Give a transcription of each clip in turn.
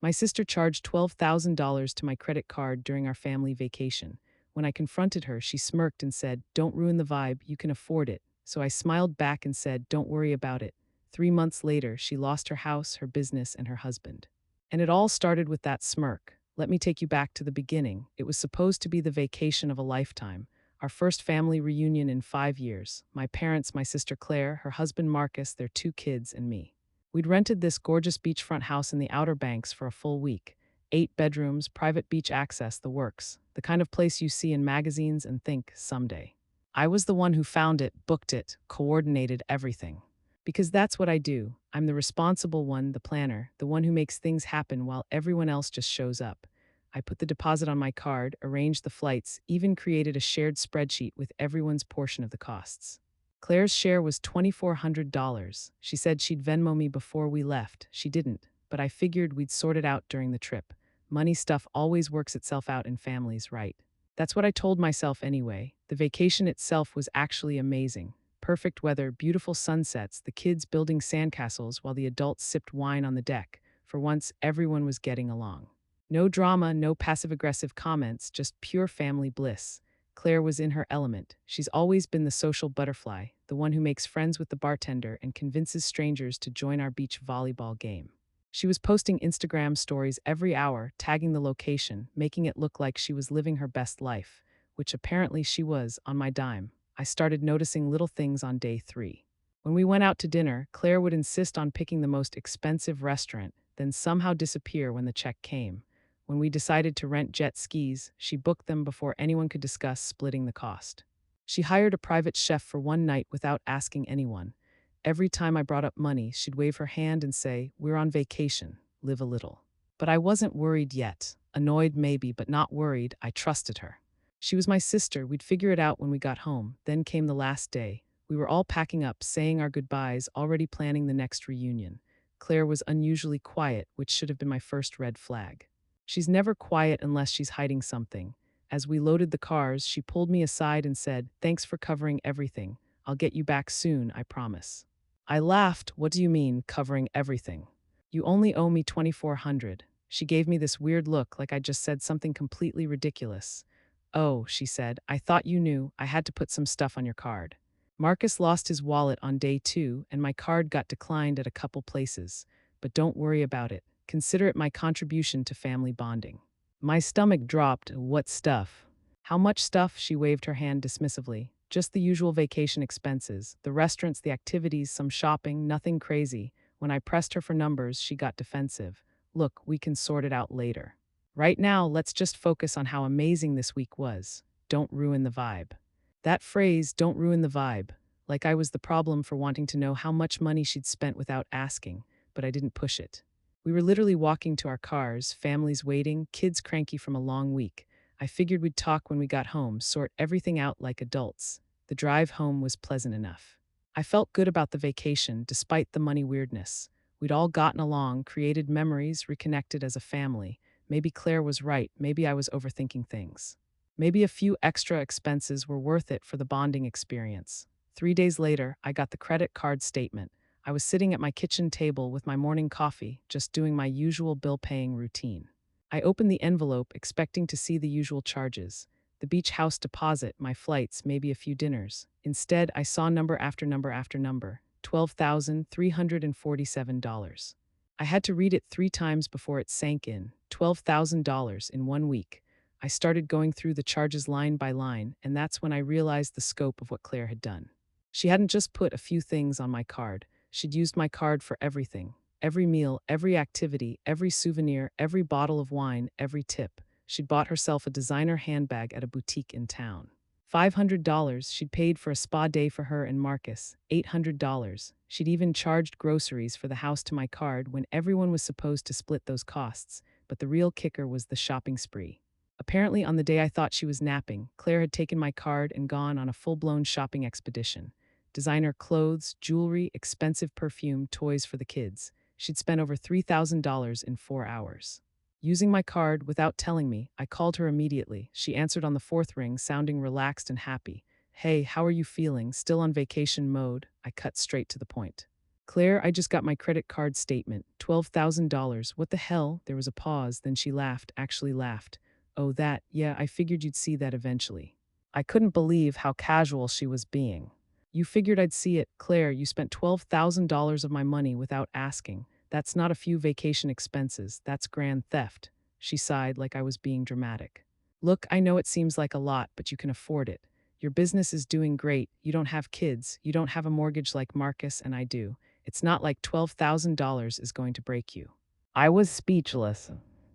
My sister charged $12,000 to my credit card during our family vacation. When I confronted her, she smirked and said, "Don't ruin the vibe, you can afford it." So I smiled back and said, "Don't worry about it." 3 months later, she lost her house, her business, and her husband. And it all started with that smirk. Let me take you back to the beginning. It was supposed to be the vacation of a lifetime. Our first family reunion in 5 years. My parents, my sister Claire, her husband Marcus, their 2 kids, and me. We'd rented this gorgeous beachfront house in the Outer Banks for a full week. 8 bedrooms, private beach access, the works. The kind of place you see in magazines and think, someday. I was the one who found it, booked it, coordinated everything. Because that's what I do. I'm the responsible one, the planner, the one who makes things happen while everyone else just shows up. I put the deposit on my card, arranged the flights, even created a shared spreadsheet with everyone's portion of the costs. Claire's share was $2,400. She said she'd Venmo me before we left. She didn't, but I figured we'd sort it out during the trip. Money stuff always works itself out in families, right? That's what I told myself anyway. The vacation itself was actually amazing. Perfect weather, beautiful sunsets, the kids building sandcastles while the adults sipped wine on the deck. For once, everyone was getting along. No drama, no passive-aggressive comments, just pure family bliss. Claire was in her element. She's always been the social butterfly, the one who makes friends with the bartender and convinces strangers to join our beach volleyball game. She was posting Instagram stories every hour, tagging the location, making it look like she was living her best life, which apparently she was, on my dime. I started noticing little things on day 3. When we went out to dinner, Claire would insist on picking the most expensive restaurant, then somehow disappear when the check came. When we decided to rent jet skis, she booked them before anyone could discuss splitting the cost. She hired a private chef for one night without asking anyone. Every time I brought up money, she'd wave her hand and say, "We're on vacation, live a little." But I wasn't worried yet. Annoyed maybe, but not worried. I trusted her. She was my sister. We'd figure it out when we got home. Then came the last day. We were all packing up, saying our goodbyes, already planning the next reunion. Claire was unusually quiet, which should have been my first red flag. She's never quiet unless she's hiding something. As we loaded the cars, she pulled me aside and said, "Thanks for covering everything. I'll get you back soon, I promise." I laughed. "What do you mean, covering everything? You only owe me $2,400. She gave me this weird look like I'd just said something completely ridiculous. "Oh," she said, "I thought you knew. I had to put some stuff on your card." Marcus lost his wallet on day 2, and my card got declined at a couple places. But don't worry about it. Consider it my contribution to family bonding. My stomach dropped. What stuff? How much stuff? She waved her hand dismissively. Just the usual vacation expenses, the restaurants, the activities, some shopping, nothing crazy. When I pressed her for numbers, she got defensive. "Look, we can sort it out later. Right now, let's just focus on how amazing this week was. Don't ruin the vibe." That phrase, "don't ruin the vibe," like I was the problem for wanting to know how much money she'd spent without asking, but I didn't push it. We were literally walking to our cars, families waiting, kids cranky from a long week. I figured we'd talk when we got home, sort everything out like adults. The drive home was pleasant enough. I felt good about the vacation, despite the money weirdness. We'd all gotten along, created memories, reconnected as a family. Maybe Claire was right, maybe I was overthinking things. Maybe a few extra expenses were worth it for the bonding experience. 3 days later, I got the credit card statement. I was sitting at my kitchen table with my morning coffee, just doing my usual bill-paying routine. I opened the envelope, expecting to see the usual charges. The beach house deposit, my flights, maybe a few dinners. Instead, I saw number after number after number. $12,347. I had to read it 3 times before it sank in. $12,000 in one week. I started going through the charges line by line, and that's when I realized the scope of what Claire had done. She hadn't just put a few things on my card. She'd used my card for everything. Every meal, every activity, every souvenir, every bottle of wine, every tip. She'd bought herself a designer handbag at a boutique in town. $500 she'd paid for a spa day for her and Marcus. $800. She'd even charged groceries for the house to my card when everyone was supposed to split those costs. But the real kicker was the shopping spree. Apparently, on the day I thought she was napping, Claire had taken my card and gone on a full-blown shopping expedition. Designer clothes, jewelry, expensive perfume, toys for the kids. She'd spent over $3,000 in 4 hours. Using my card without telling me, I called her immediately. She answered on the 4th ring, sounding relaxed and happy. "Hey, how are you feeling? Still on vacation mode?" I cut straight to the point. Claire, I just got my credit card statement. $12,000. What the hell? There was a pause, then she laughed, actually laughed. Oh, that, yeah, I figured you'd see that eventually. I couldn't believe how casual she was being. You figured I'd see it. Claire, you spent $12,000 of my money without asking. That's not a few vacation expenses, that's grand theft. She sighed like I was being dramatic. Look, I know it seems like a lot, but you can afford it. Your business is doing great, you don't have kids, you don't have a mortgage like Marcus and I do. It's not like $12,000 is going to break you. I was speechless.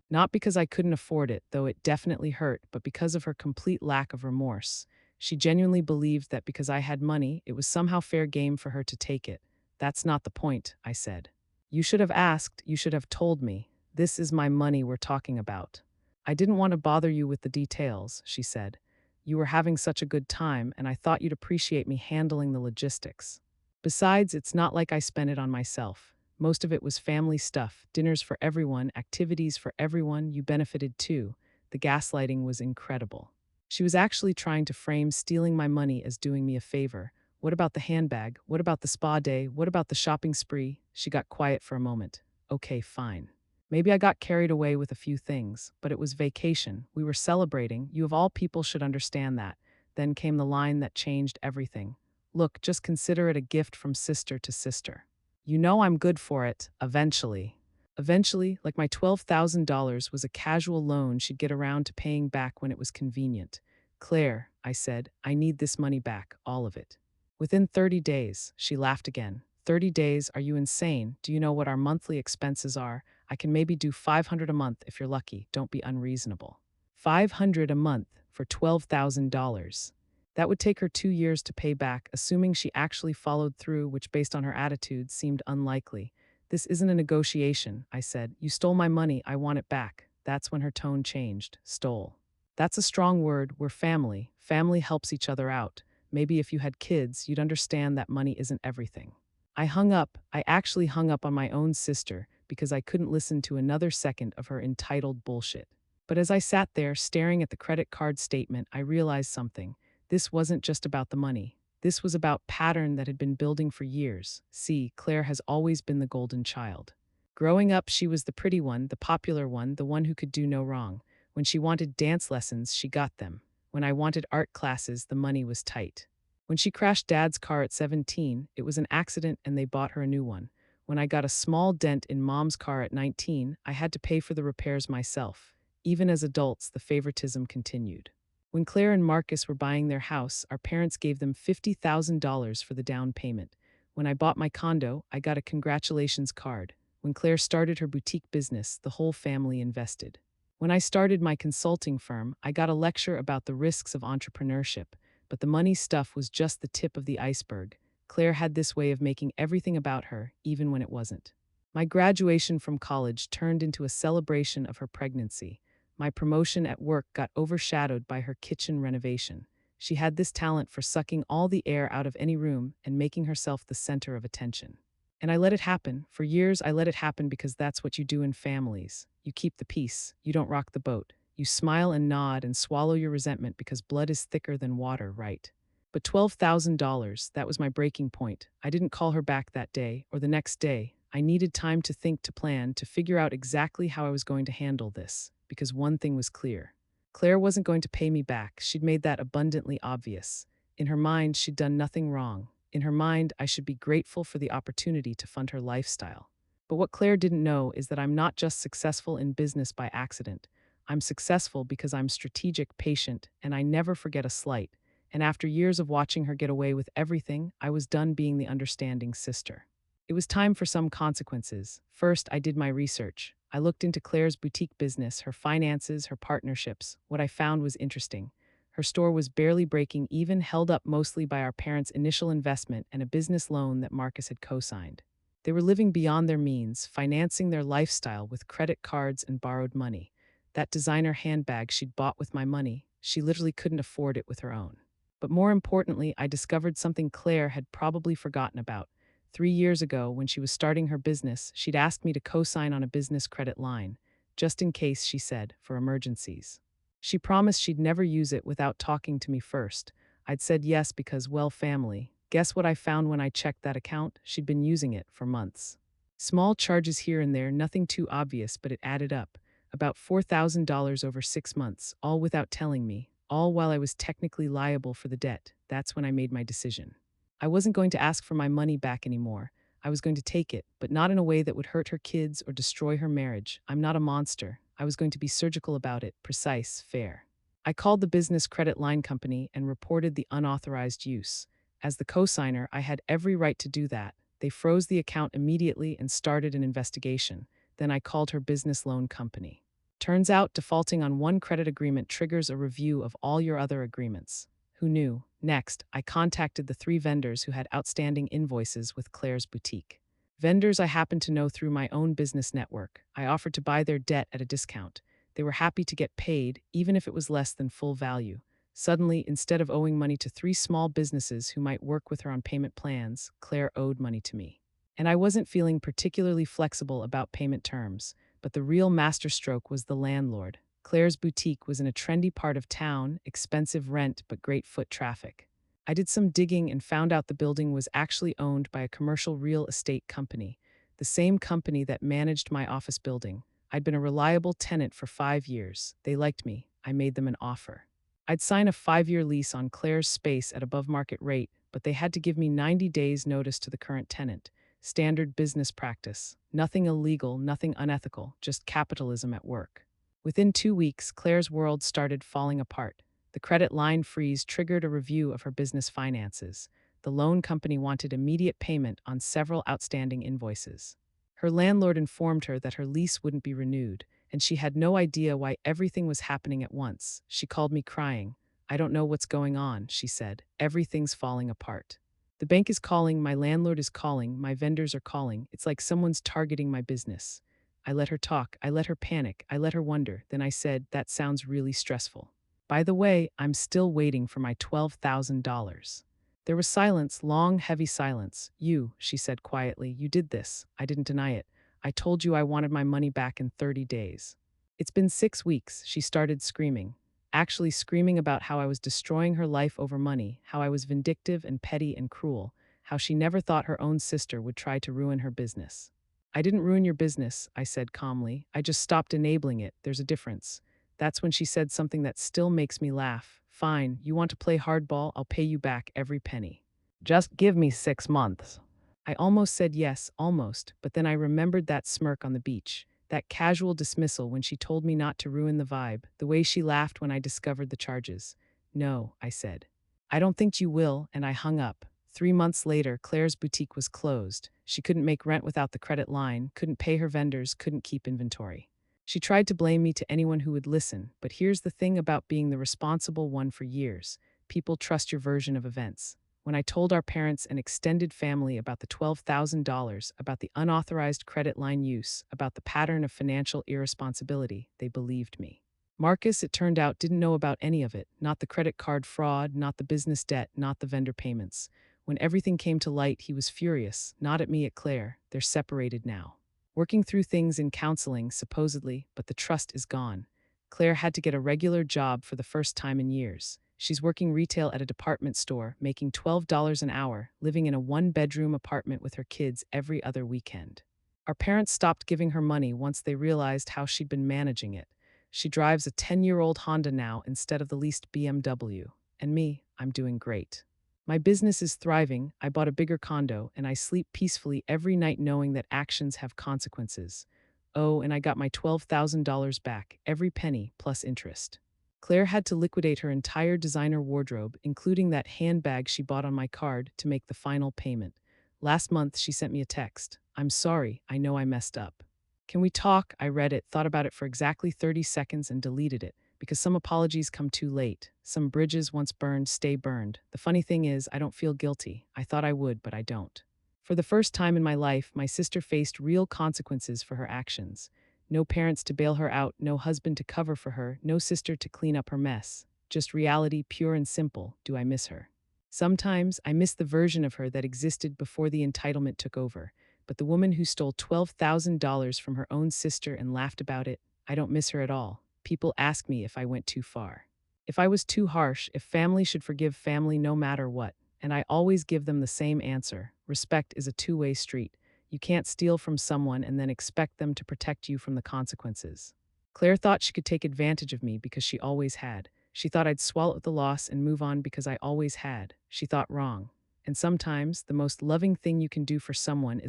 Not because I couldn't afford it, though it definitely hurt, but because of her complete lack of remorse. She genuinely believed that because I had money, it was somehow fair game for her to take it. That's not the point, I said. You should have asked, you should have told me. This is my money we're talking about. I didn't want to bother you with the details, she said. You were having such a good time, and I thought you'd appreciate me handling the logistics. Besides, it's not like I spent it on myself. Most of it was family stuff, dinners for everyone, activities for everyone. You benefited too. The gaslighting was incredible. She was actually trying to frame stealing my money as doing me a favor. What about the handbag? What about the spa day? What about the shopping spree? She got quiet for a moment. Okay, fine. Maybe I got carried away with a few things, but it was vacation. We were celebrating. You of all people should understand that. Then came the line that changed everything. Look, just consider it a gift from sister to sister. You know I'm good for it, eventually. Eventually, like my $12,000 was a casual loan she'd get around to paying back when it was convenient. Claire, I said, I need this money back, all of it. Within 30 days, she laughed again. 30 days? Are you insane? Do you know what our monthly expenses are? I can maybe do 500 a month if you're lucky. Don't be unreasonable. 500 a month for $12,000. That would take her 2 years to pay back, assuming she actually followed through, which based on her attitude seemed unlikely. This isn't a negotiation, I said. You stole my money, I want it back. That's when her tone changed. Stole. That's a strong word. We're family. Family helps each other out. Maybe if you had kids, you'd understand that money isn't everything. I hung up. I actually hung up on my own sister because I couldn't listen to another second of her entitled bullshit. But as I sat there staring at the credit card statement, I realized something. This wasn't just about the money. This was about pattern that had been building for years. See, Claire has always been the golden child. Growing up, she was the pretty one, the popular one, the one who could do no wrong. When she wanted dance lessons, she got them. When I wanted art classes, the money was tight. When she crashed Dad's car at 17, it was an accident and they bought her a new one. When I got a small dent in Mom's car at 19, I had to pay for the repairs myself. Even as adults, the favoritism continued. When Claire and Marcus were buying their house, our parents gave them $50,000 for the down payment. When I bought my condo, I got a congratulations card. When Claire started her boutique business, the whole family invested. When I started my consulting firm, I got a lecture about the risks of entrepreneurship, but the money stuff was just the tip of the iceberg. Claire had this way of making everything about her, even when it wasn't. My graduation from college turned into a celebration of her pregnancy. My promotion at work got overshadowed by her kitchen renovation. She had this talent for sucking all the air out of any room and making herself the center of attention. And I let it happen. For years, I let it happen because that's what you do in families. You keep the peace. You don't rock the boat. You smile and nod and swallow your resentment because blood is thicker than water, right? But $12,000, that was my breaking point. I didn't call her back that day or the next day. I needed time to think, to plan, to figure out exactly how I was going to handle this. Because one thing was clear. Claire wasn't going to pay me back. She'd made that abundantly obvious. In her mind, she'd done nothing wrong. In her mind, I should be grateful for the opportunity to fund her lifestyle. But what Claire didn't know is that I'm not just successful in business by accident. I'm successful because I'm strategic, patient, and I never forget a slight. And after years of watching her get away with everything, I was done being the understanding sister. It was time for some consequences. First, I did my research. I looked into Claire's boutique business, her finances, her partnerships. What I found was interesting. Her store was barely breaking even, held up mostly by our parents' initial investment and a business loan that Marcus had co-signed. They were living beyond their means, financing their lifestyle with credit cards and borrowed money. That designer handbag she'd bought with my money, she literally couldn't afford it with her own. But more importantly, I discovered something Claire had probably forgotten about. 3 years ago, when she was starting her business, she'd asked me to co-sign on a business credit line, just in case, she said, for emergencies. She promised she'd never use it without talking to me first. I'd said yes because, well, family. Guess what I found when I checked that account? She'd been using it for months. Small charges here and there, nothing too obvious, but it added up. About $4,000 over 6 months, all without telling me, all while I was technically liable for the debt. That's when I made my decision. I wasn't going to ask for my money back anymore. I was going to take it, but not in a way that would hurt her kids or destroy her marriage. I'm not a monster. I was going to be surgical about it, precise, fair. I called the business credit line company and reported the unauthorized use. As the cosigner, I had every right to do that. They froze the account immediately and started an investigation. Then I called her business loan company. Turns out defaulting on one credit agreement triggers a review of all your other agreements. Who knew? Next, I contacted the 3 vendors who had outstanding invoices with Claire's boutique. Vendors I happened to know through my own business network. I offered to buy their debt at a discount. They were happy to get paid, even if it was less than full value. Suddenly, instead of owing money to 3 small businesses who might work with her on payment plans, Claire owed money to me. And I wasn't feeling particularly flexible about payment terms, but the real masterstroke was the landlord. Claire's boutique was in a trendy part of town, expensive rent but great foot traffic. I did some digging and found out the building was actually owned by a commercial real estate company, the same company that managed my office building. I'd been a reliable tenant for 5 years. They liked me. I made them an offer. I'd sign a 5-year lease on Claire's space at above market rate, but they had to give me 90 days notice to the current tenant. Standard business practice. Nothing illegal, nothing unethical, just capitalism at work. Within 2 weeks, Claire's world started falling apart. The credit line freeze triggered a review of her business finances. The loan company wanted immediate payment on several outstanding invoices. Her landlord informed her that her lease wouldn't be renewed, and she had no idea why everything was happening at once. She called me crying. "I don't know what's going on," she said. "Everything's falling apart. The bank is calling, my landlord is calling, my vendors are calling. It's like someone's targeting my business." I let her talk, I let her panic, I let her wonder. Then I said, "That sounds really stressful. By the way, I'm still waiting for my $12,000. There was silence, long, heavy silence. "You," she said quietly, "you did this." I didn't deny it. "I told you I wanted my money back in 30 days. It's been 6 weeks, she started screaming. Actually screaming about how I was destroying her life over money, how I was vindictive and petty and cruel, how she never thought her own sister would try to ruin her business. "I didn't ruin your business," I said calmly. "I just stopped enabling it. There's a difference." That's when she said something that still makes me laugh. "Fine, you want to play hardball? I'll pay you back every penny. Just give me 6 months." I almost said yes, almost, but then I remembered that smirk on the beach, that casual dismissal when she told me not to ruin the vibe, the way she laughed when I discovered the charges. "No," I said. "I don't think you will," and I hung up. 3 months later, Claire's boutique was closed. She couldn't make rent without the credit line, couldn't pay her vendors, couldn't keep inventory. She tried to blame me to anyone who would listen, but here's the thing about being the responsible one for years. People trust your version of events. When I told our parents and extended family about the $12,000, about the unauthorized credit line use, about the pattern of financial irresponsibility, they believed me. Marcus, it turned out, didn't know about any of it, not the credit card fraud, not the business debt, not the vendor payments. When everything came to light, he was furious, not at me, at Claire. They're separated now. Working through things in counseling, supposedly, but the trust is gone. Claire had to get a regular job for the first time in years. She's working retail at a department store, making $12 an hour, living in a 1-bedroom apartment with her kids every other weekend. Our parents stopped giving her money once they realized how she'd been managing it. She drives a 10-year-old Honda now instead of the leased BMW. And me, I'm doing great. My business is thriving, I bought a bigger condo, and I sleep peacefully every night knowing that actions have consequences. Oh, and I got my $12,000 back, every penny, plus interest. Claire had to liquidate her entire designer wardrobe, including that handbag she bought on my card, to make the final payment. Last month, she sent me a text. "I'm sorry, I know I messed up. Can we talk?" I read it, thought about it for exactly 30 seconds and deleted it, because some apologies come too late. Some bridges once burned stay burned. The funny thing is, I don't feel guilty. I thought I would, but I don't. For the first time in my life, my sister faced real consequences for her actions. No parents to bail her out, no husband to cover for her, no sister to clean up her mess. Just reality, pure and simple. Do I miss her? Sometimes I miss the version of her that existed before the entitlement took over. But the woman who stole $12,000 from her own sister and laughed about it, I don't miss her at all. People ask me if I went too far. If I was too harsh, if family should forgive family no matter what. and I always give them the same answer. Respect is a two-way street. You can't steal from someone and then expect them to protect you from the consequences. Claire thought she could take advantage of me because she always had. She thought I'd swallow the loss and move on because I always had. She thought wrong. And sometimes, the most loving thing you can do for someone is